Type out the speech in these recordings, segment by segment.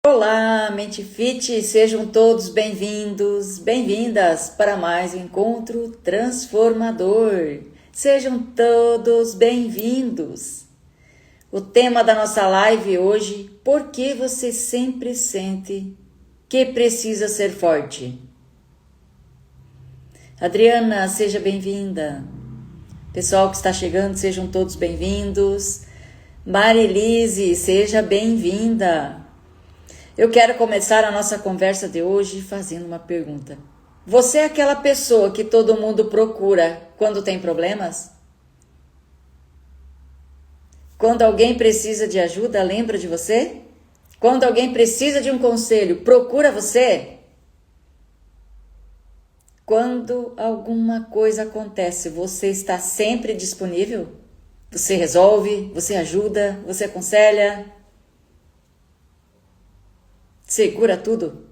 Olá, Mente Fit, sejam todos bem-vindos, bem-vindas para mais um encontro transformador. Sejam todos bem-vindos. O tema da nossa live hoje, por que você sempre sente que precisa ser forte? Adriana, seja bem-vinda. Pessoal que está chegando, sejam todos bem-vindos. Marilise, seja bem-vinda. Eu quero começar a nossa conversa de hoje fazendo uma pergunta. Você é aquela pessoa que todo mundo procura quando tem problemas? Quando alguém precisa de ajuda, lembra de você? Quando alguém precisa de um conselho, procura você? Quando alguma coisa acontece, você está sempre disponível? Você resolve, você ajuda, você aconselha? Segura tudo?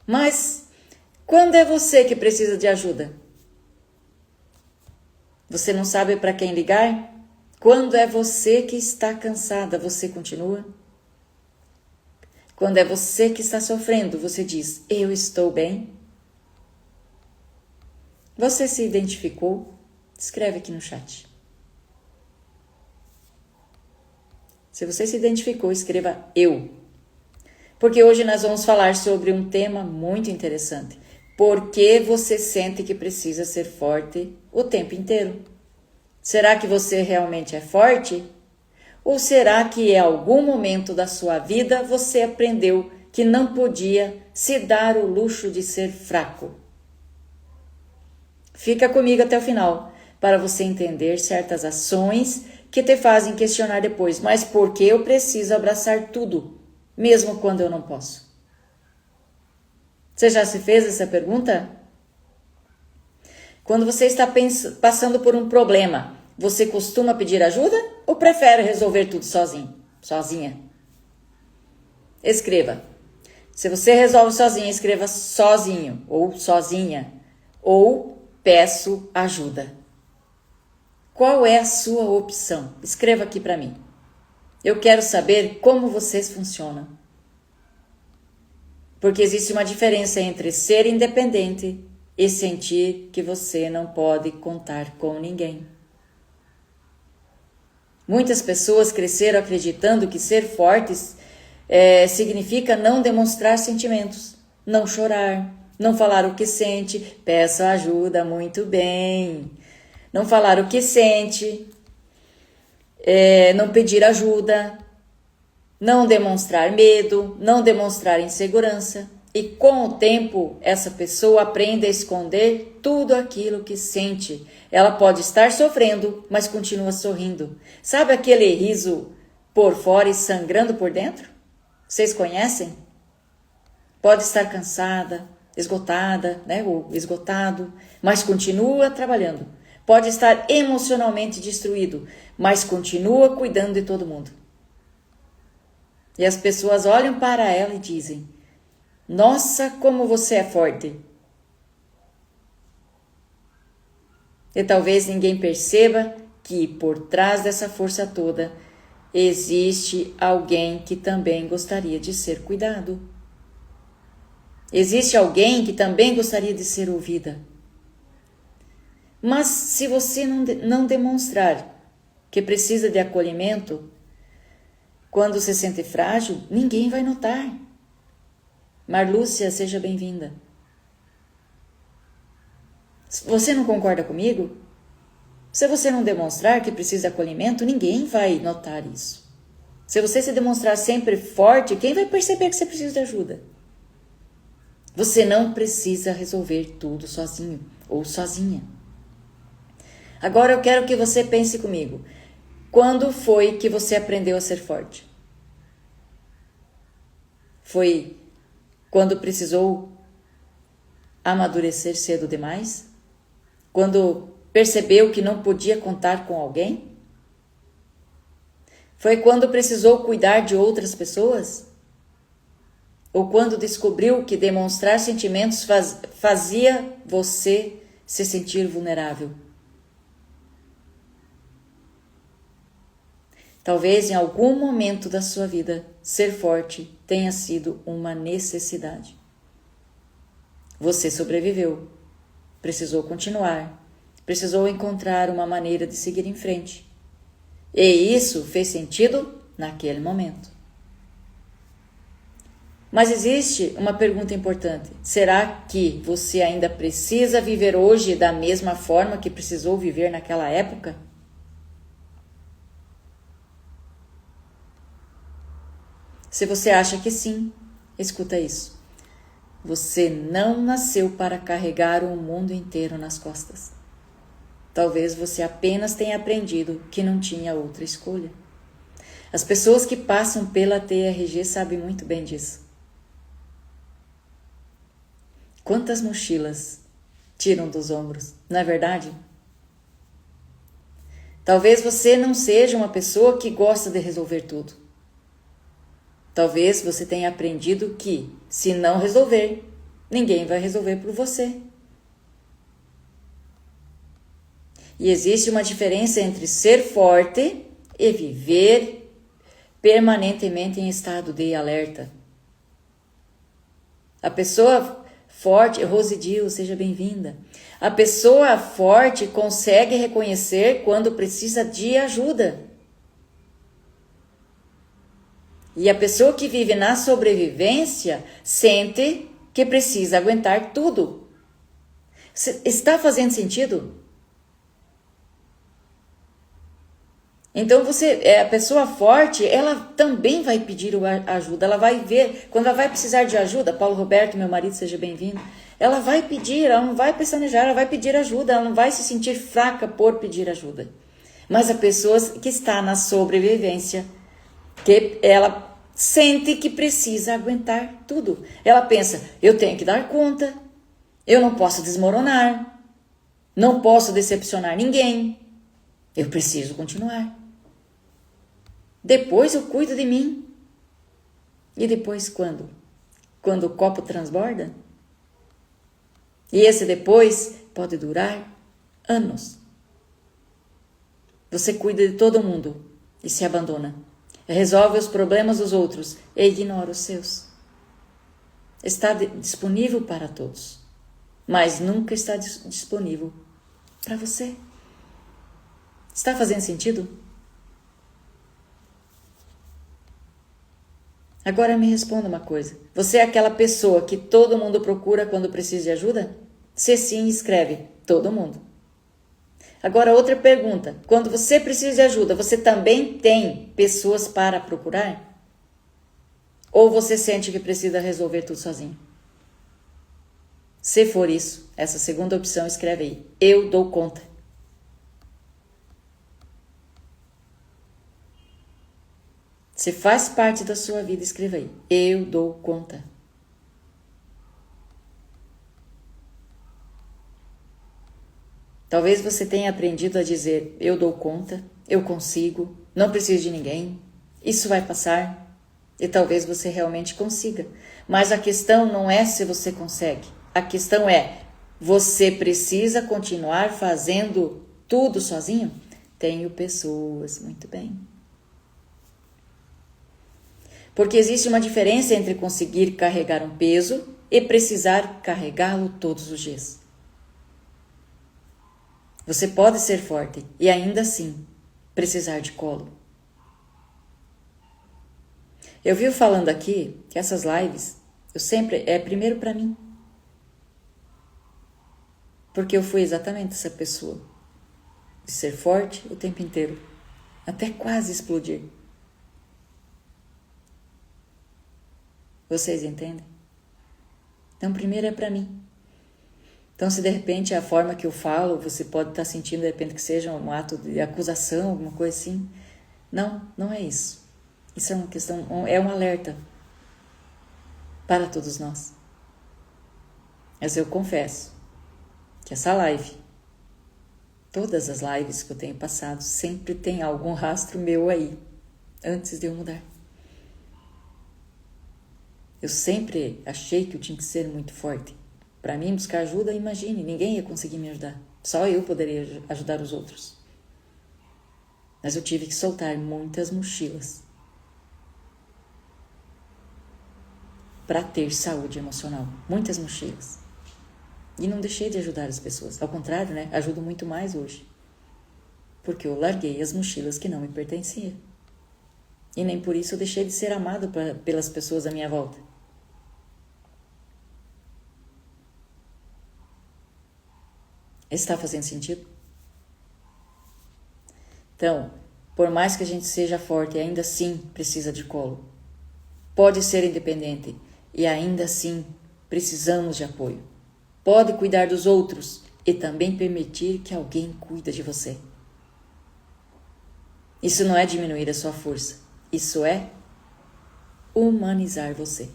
Mas quando é você que precisa de ajuda? Você não sabe para quem ligar? Quando é você que está cansada, você continua? Quando é você que está sofrendo, você diz, eu estou bem? Você se identificou? Escreve aqui no chat. Se você se identificou, escreva eu. Porque hoje nós vamos falar sobre um tema muito interessante. Por que você sente que precisa ser forte o tempo inteiro? Será que você realmente é forte? Ou será que em algum momento da sua vida você aprendeu que não podia se dar o luxo de ser fraco? Fica comigo até o final, para você entender certas ações que te fazem questionar depois. Mas por que eu preciso abraçar tudo? Mesmo quando eu não posso. Você já se fez essa pergunta? Quando você está passando por um problema, você costuma pedir ajuda ou prefere resolver tudo sozinho, sozinha? Escreva. Se você resolve sozinho, escreva sozinho ou sozinha ou peço ajuda. Qual é a sua opção? Escreva aqui para mim. Eu quero saber como vocês funcionam. Porque existe uma diferença entre ser independente e sentir que você não pode contar com ninguém. Muitas pessoas cresceram acreditando que ser fortes significa não demonstrar sentimentos, não chorar, não falar o que sente, peço ajuda, muito bem. Não falar o que sente, não pedir ajuda, não demonstrar medo, não demonstrar insegurança. E com o tempo, essa pessoa aprende a esconder tudo aquilo que sente. Ela pode estar sofrendo, mas continua sorrindo. Sabe aquele riso por fora e sangrando por dentro? Vocês conhecem? Pode estar cansada, esgotada, ou esgotado, mas continua trabalhando. Pode estar emocionalmente destruído, mas continua cuidando de todo mundo. E as pessoas olham para ela e dizem, nossa, como você é forte. E talvez ninguém perceba que por trás dessa força toda existe alguém que também gostaria de ser cuidado. Existe alguém que também gostaria de ser ouvida. Mas se você não demonstrar que precisa de acolhimento, quando se sente frágil, ninguém vai notar. Marlúcia, seja bem-vinda. Você não concorda comigo? Se você não demonstrar que precisa de acolhimento, ninguém vai notar isso. Se você se demonstrar sempre forte, quem vai perceber que você precisa de ajuda? Você não precisa resolver tudo sozinho ou sozinha. Agora eu quero que você pense comigo. Quando foi que você aprendeu a ser forte? Foi quando precisou amadurecer cedo demais? Quando percebeu que não podia contar com alguém? Foi quando precisou cuidar de outras pessoas? Ou quando descobriu que demonstrar sentimentos fazia você se sentir vulnerável? Talvez em algum momento da sua vida ser forte tenha sido uma necessidade. Você sobreviveu, precisou continuar, precisou encontrar uma maneira de seguir em frente. E isso fez sentido naquele momento. Mas existe uma pergunta importante. Será que você ainda precisa viver hoje da mesma forma que precisou viver naquela época? Se você acha que sim, escuta isso. Você não nasceu para carregar o mundo inteiro nas costas. Talvez você apenas tenha aprendido que não tinha outra escolha. As pessoas que passam pela TRG sabem muito bem disso. Quantas mochilas tiram dos ombros, não é verdade? Talvez você não seja uma pessoa que gosta de resolver tudo. Talvez você tenha aprendido que, se não resolver, ninguém vai resolver por você. E existe uma diferença entre ser forte e viver permanentemente em estado de alerta. A pessoa forte, Rose Dil, seja bem-vinda. A pessoa forte consegue reconhecer quando precisa de ajuda. E a pessoa que vive na sobrevivência sente que precisa aguentar tudo. Está fazendo sentido? Então a pessoa forte, ela também vai pedir ajuda, ela vai ver, quando ela vai precisar de ajuda, Paulo Roberto, meu marido, seja bem-vindo, ela vai pedir, ela não vai pestanejar, ela vai pedir ajuda, ela não vai se sentir fraca por pedir ajuda. Mas a pessoa que está na sobrevivência, que ela sente que precisa aguentar tudo. Ela pensa, eu tenho que dar conta, eu não posso desmoronar, não posso decepcionar ninguém, eu preciso continuar. Depois eu cuido de mim. E depois quando? Quando o copo transborda? E esse depois pode durar anos. Você cuida de todo mundo e se abandona. Resolve os problemas dos outros e ignora os seus. Está disponível para todos, mas nunca está disponível para você. Está fazendo sentido? Agora me responda uma coisa. Você é aquela pessoa que todo mundo procura quando precisa de ajuda? Se sim, escreve todo mundo. Agora outra pergunta. Quando você precisa de ajuda, você também tem pessoas para procurar? Ou você sente que precisa resolver tudo sozinho? Se for isso, essa segunda opção, escreve aí. Eu dou conta. Se faz parte da sua vida, escreva aí. Eu dou conta. Talvez você tenha aprendido a dizer, eu dou conta, eu consigo, não preciso de ninguém, isso vai passar. E talvez você realmente consiga. Mas a questão não é se você consegue. A questão é, você precisa continuar fazendo tudo sozinho? Tenho pessoas, muito bem. Porque existe uma diferença entre conseguir carregar um peso e precisar carregá-lo todos os dias. Você pode ser forte e ainda assim precisar de colo. Eu vivo falando aqui que essas lives, é primeiro para mim. Porque eu fui exatamente essa pessoa. De ser forte o tempo inteiro. Até quase explodir. Vocês entendem? Então, primeiro é para mim. Então, se de repente a forma que eu falo, você pode estar sentindo de repente que seja um ato de acusação, alguma coisa assim. Não, não é isso. Isso é uma questão, é um alerta para todos nós. Mas eu confesso que essa live, todas as lives que eu tenho passado, sempre tem algum rastro meu aí, antes de eu mudar. Eu sempre achei que eu tinha que ser muito forte. Para mim, buscar ajuda, imagine, ninguém ia conseguir me ajudar. Só eu poderia ajudar os outros. Mas eu tive que soltar muitas mochilas. para ter saúde emocional. Muitas mochilas. E não deixei de ajudar as pessoas. Ao contrário, né? Ajudo muito mais hoje. Porque eu larguei as mochilas que não me pertenciam. E nem por isso eu deixei de ser amado pelas pessoas à minha volta. Está fazendo sentido? Então, por mais que a gente seja forte, ainda assim precisa de colo. Pode ser independente e ainda assim precisamos de apoio. Pode cuidar dos outros e também permitir que alguém cuide de você. Isso não é diminuir a sua força. Isso é humanizar você.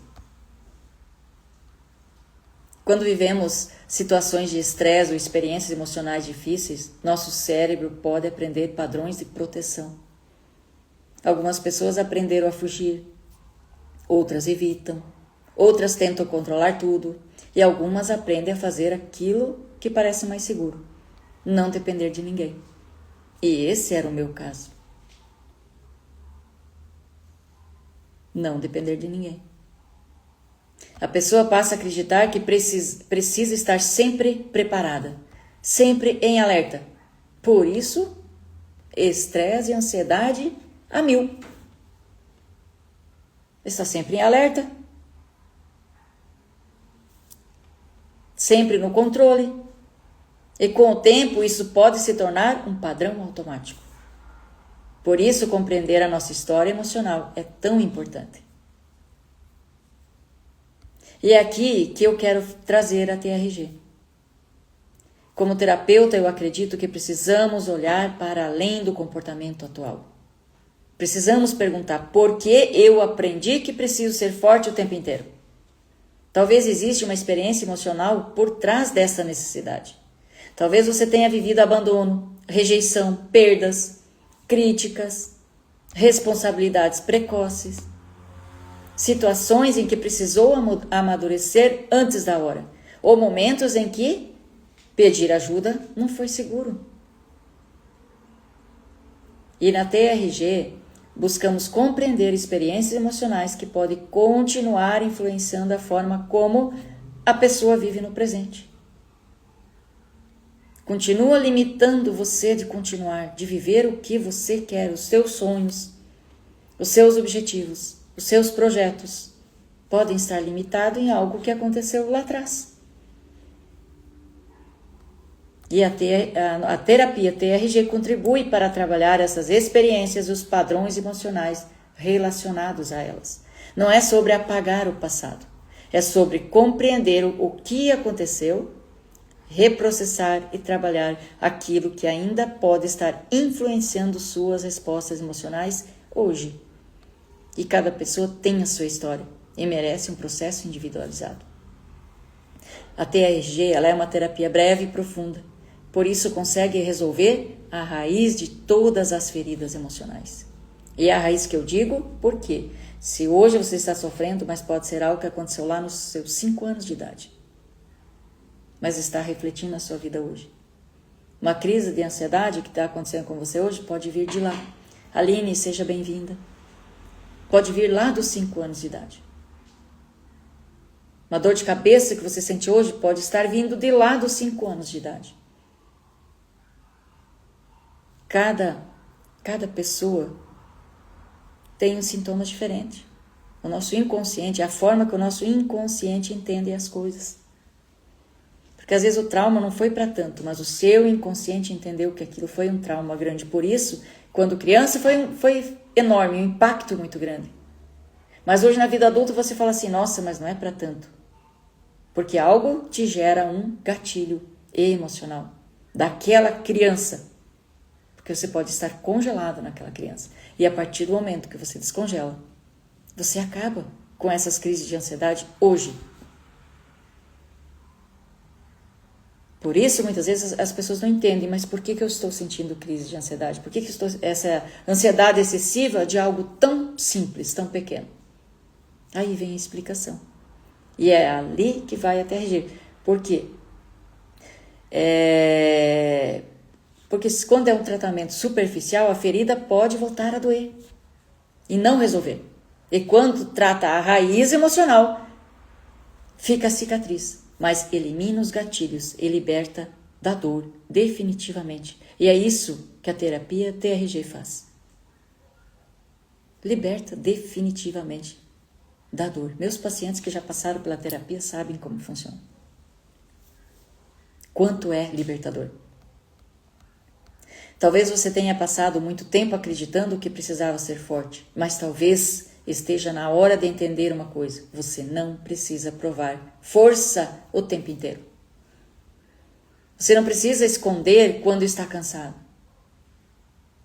Quando vivemos situações de estresse ou experiências emocionais difíceis, nosso cérebro pode aprender padrões de proteção. Algumas pessoas aprenderam a fugir, outras evitam, outras tentam controlar tudo e algumas aprendem a fazer aquilo que parece mais seguro, não depender de ninguém. E esse era o meu caso. Não depender de ninguém. A pessoa passa a acreditar que precisa estar sempre preparada, sempre em alerta. Por isso, estresse e ansiedade a mil. Está sempre em alerta, sempre no controle. E com o tempo, isso pode se tornar um padrão automático. Por isso, compreender a nossa história emocional é tão importante. E é aqui que eu quero trazer a TRG. Como terapeuta, eu acredito que precisamos olhar para além do comportamento atual. Precisamos perguntar por que eu aprendi que preciso ser forte o tempo inteiro. Talvez exista uma experiência emocional por trás dessa necessidade. Talvez você tenha vivido abandono, rejeição, perdas, críticas, responsabilidades precoces, situações em que precisou amadurecer antes da hora, ou momentos em que pedir ajuda não foi seguro. E na TRG, buscamos compreender experiências emocionais que podem continuar influenciando a forma como a pessoa vive no presente. Continua limitando você de continuar, de viver o que você quer, os seus sonhos, os seus objetivos, os seus projetos. Podem estar limitados em algo que aconteceu lá atrás. E a terapia TRG contribui para trabalhar essas experiências e os padrões emocionais relacionados a elas. Não é sobre apagar o passado, é sobre compreender o que aconteceu, reprocessar e trabalhar aquilo que ainda pode estar influenciando suas respostas emocionais hoje. E cada pessoa tem a sua história e merece um processo individualizado. A TRG ela é uma terapia breve e profunda, por isso consegue resolver a raiz de todas as feridas emocionais. E é a raiz que eu digo, porque se hoje você está sofrendo, mas pode ser algo que aconteceu lá nos seus 5 anos de idade, mas está refletindo na sua vida hoje. Uma crise de ansiedade que está acontecendo com você hoje pode vir de lá. Aline, seja bem-vinda. Pode vir lá dos 5 anos de idade. Uma dor de cabeça que você sente hoje pode estar vindo de lá dos 5 anos de idade. Cada pessoa tem um sintoma diferente. O nosso inconsciente, a forma que o nosso inconsciente entende as coisas. Porque às vezes o trauma não foi para tanto, mas o seu inconsciente entendeu que aquilo foi um trauma grande. Por isso, quando criança foi enorme, um impacto muito grande. Mas hoje na vida adulta você fala assim, nossa, mas não é para tanto. Porque algo te gera um gatilho emocional daquela criança. Porque você pode estar congelado naquela criança. E a partir do momento que você descongela, você acaba com essas crises de ansiedade hoje. Por isso, muitas vezes, as pessoas não entendem, mas por que eu estou sentindo crise de ansiedade? Por que estou essa ansiedade excessiva de algo tão simples, tão pequeno? Aí vem a explicação. E é ali que vai a TRG. Por quê? Porque quando é um tratamento superficial, a ferida pode voltar a doer e não resolver. E quando trata a raiz emocional, fica a cicatriz, mas elimina os gatilhos e liberta da dor definitivamente. E é isso que a terapia TRG faz. Liberta definitivamente da dor. Meus pacientes que já passaram pela terapia sabem como funciona. Quanto é libertador. Talvez você tenha passado muito tempo acreditando que precisava ser forte, mas talvez esteja na hora de entender uma coisa. Você não precisa provar força o tempo inteiro. Você não precisa esconder quando está cansado.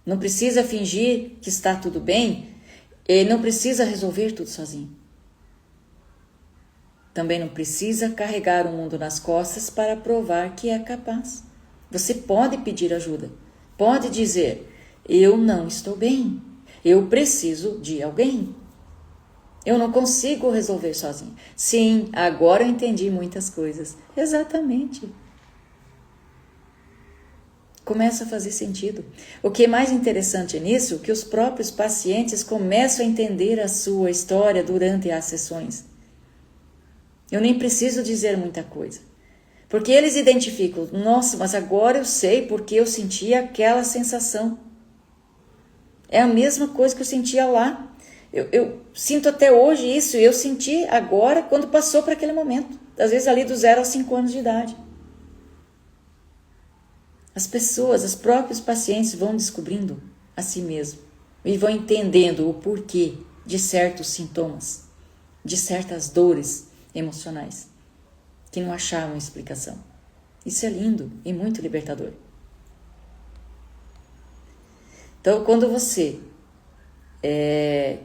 Não precisa fingir que está tudo bem e não precisa resolver tudo sozinho. Também não precisa carregar o mundo nas costas para provar que é capaz. Você pode pedir ajuda. Pode dizer, eu não estou bem, eu preciso de alguém. Eu não consigo resolver sozinho. Sim, agora eu entendi muitas coisas. Exatamente. Começa a fazer sentido. O que é mais interessante nisso é que os próprios pacientes começam a entender a sua história durante as sessões. Eu nem preciso dizer muita coisa. Porque eles identificam, nossa, mas agora eu sei porque eu sentia aquela sensação. É a mesma coisa que eu sentia lá. Eu sinto até hoje isso, e eu senti agora quando passou para aquele momento. Às vezes ali do 0 aos 5 anos de idade. As pessoas, os próprios pacientes vão descobrindo a si mesmo. E vão entendendo o porquê de certos sintomas, de certas dores emocionais. Que não achavam explicação. Isso é lindo e muito libertador. Então, quando você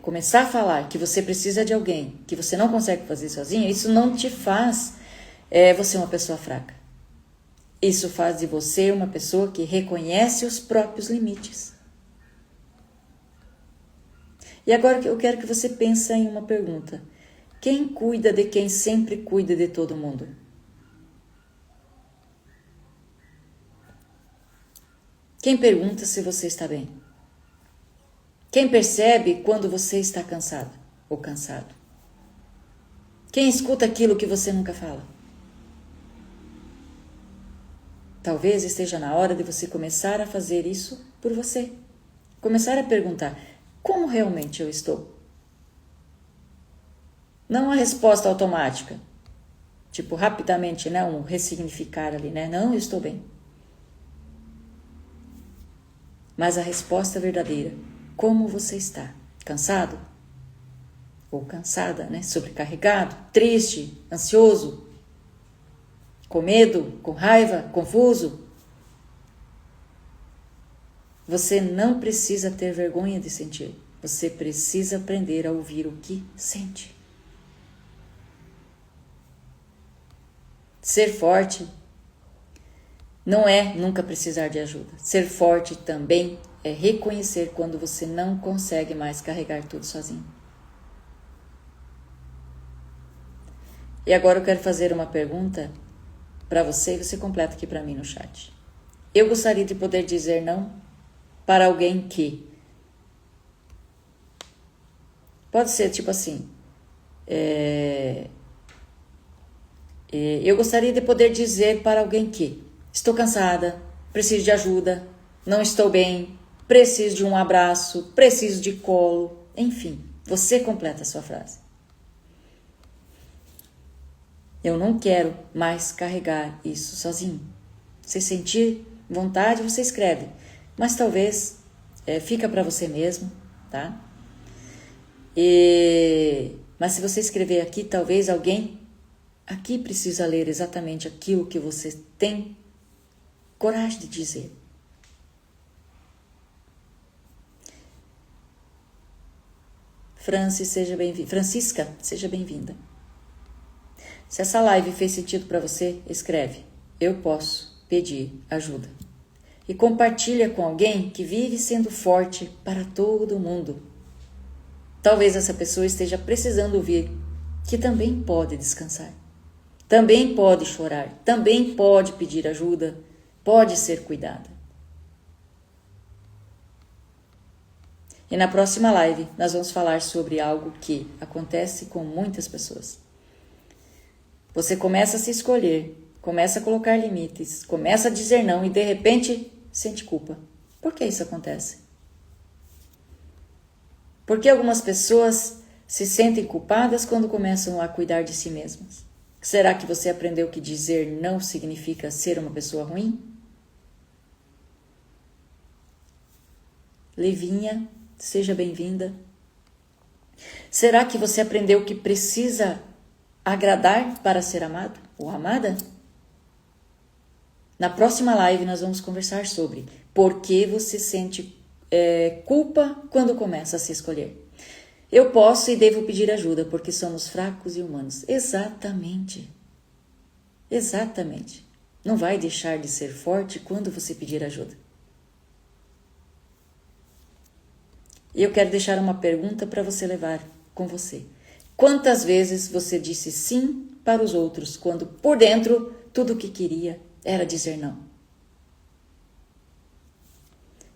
começar a falar que você precisa de alguém, que você não consegue fazer sozinho, isso não te faz você uma pessoa fraca. Isso faz de você uma pessoa que reconhece os próprios limites. E agora eu quero que você pense em uma pergunta. Quem cuida de quem sempre cuida de todo mundo? Quem pergunta se você está bem? Quem percebe quando você está cansado ou cansado? Quem escuta aquilo que você nunca fala? Talvez esteja na hora de você começar a fazer isso por você. Começar a perguntar, como realmente eu estou? Não a resposta automática. Tipo, rapidamente, né? Um ressignificar ali, né? Não, eu estou bem. Mas a resposta verdadeira. Como você está? Cansado? Ou cansada, né? Sobrecarregado? Triste? Ansioso? Com medo? Com raiva? Confuso? Você não precisa ter vergonha de sentir. Você precisa aprender a ouvir o que sente. Ser forte não é nunca precisar de ajuda. Ser forte também é reconhecer quando você não consegue mais carregar tudo sozinho. E agora eu quero fazer uma pergunta para você e você completa aqui para mim no chat. Eu gostaria de poder dizer não para alguém que... Pode ser tipo assim... Eu gostaria de poder dizer para alguém que estou cansada, preciso de ajuda, não estou bem, preciso de um abraço, preciso de colo, enfim, você completa a sua frase. Eu não quero mais carregar isso sozinho. Se sentir vontade, você escreve, mas talvez fica para você mesmo, tá? Mas se você escrever aqui, talvez alguém aqui precisa ler exatamente aquilo que você tem coragem de dizer. Francisca, seja bem-vinda. Se essa live fez sentido para você, escreve. Eu posso pedir ajuda. E compartilha com alguém que vive sendo forte para todo mundo. Talvez essa pessoa esteja precisando ouvir que também pode descansar. Também pode chorar, também pode pedir ajuda, pode ser cuidada. E na próxima live nós vamos falar sobre algo que acontece com muitas pessoas. Você começa a se escolher, começa a colocar limites, começa a dizer não e de repente sente culpa. Por que isso acontece? Porque algumas pessoas se sentem culpadas quando começam a cuidar de si mesmas. Será que você aprendeu que dizer não significa ser uma pessoa ruim? Livinha, seja bem-vinda. Será que você aprendeu que precisa agradar para ser amado ou amada? Na próxima live nós vamos conversar sobre por que você sente culpa quando começa a se escolher. Eu posso e devo pedir ajuda porque somos fracos e humanos. Exatamente. Exatamente. Não vai deixar de ser forte quando você pedir ajuda. E eu quero deixar uma pergunta para você levar com você. Quantas vezes você disse sim para os outros quando por dentro tudo o que queria era dizer não?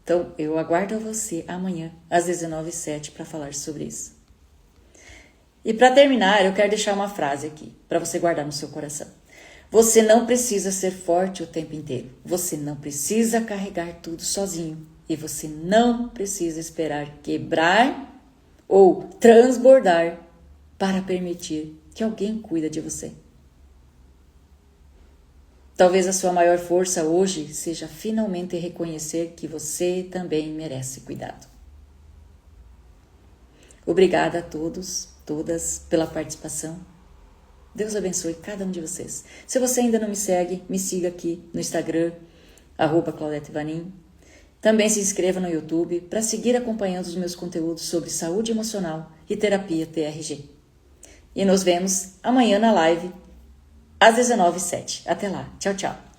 Então, eu aguardo você amanhã às 19h07 para falar sobre isso. E para terminar, eu quero deixar uma frase aqui para você guardar no seu coração. Você não precisa ser forte o tempo inteiro. Você não precisa carregar tudo sozinho. E você não precisa esperar quebrar ou transbordar para permitir que alguém cuide de você. Talvez a sua maior força hoje seja finalmente reconhecer que você também merece cuidado. Obrigada a todos, todas, pela participação. Deus abençoe cada um de vocês. Se você ainda não me segue, me siga aqui no Instagram, @ClaudetteVanin. Também se inscreva no YouTube para seguir acompanhando os meus conteúdos sobre saúde emocional e terapia TRG. E nos vemos amanhã na live às 19h07. Até lá. Tchau, tchau.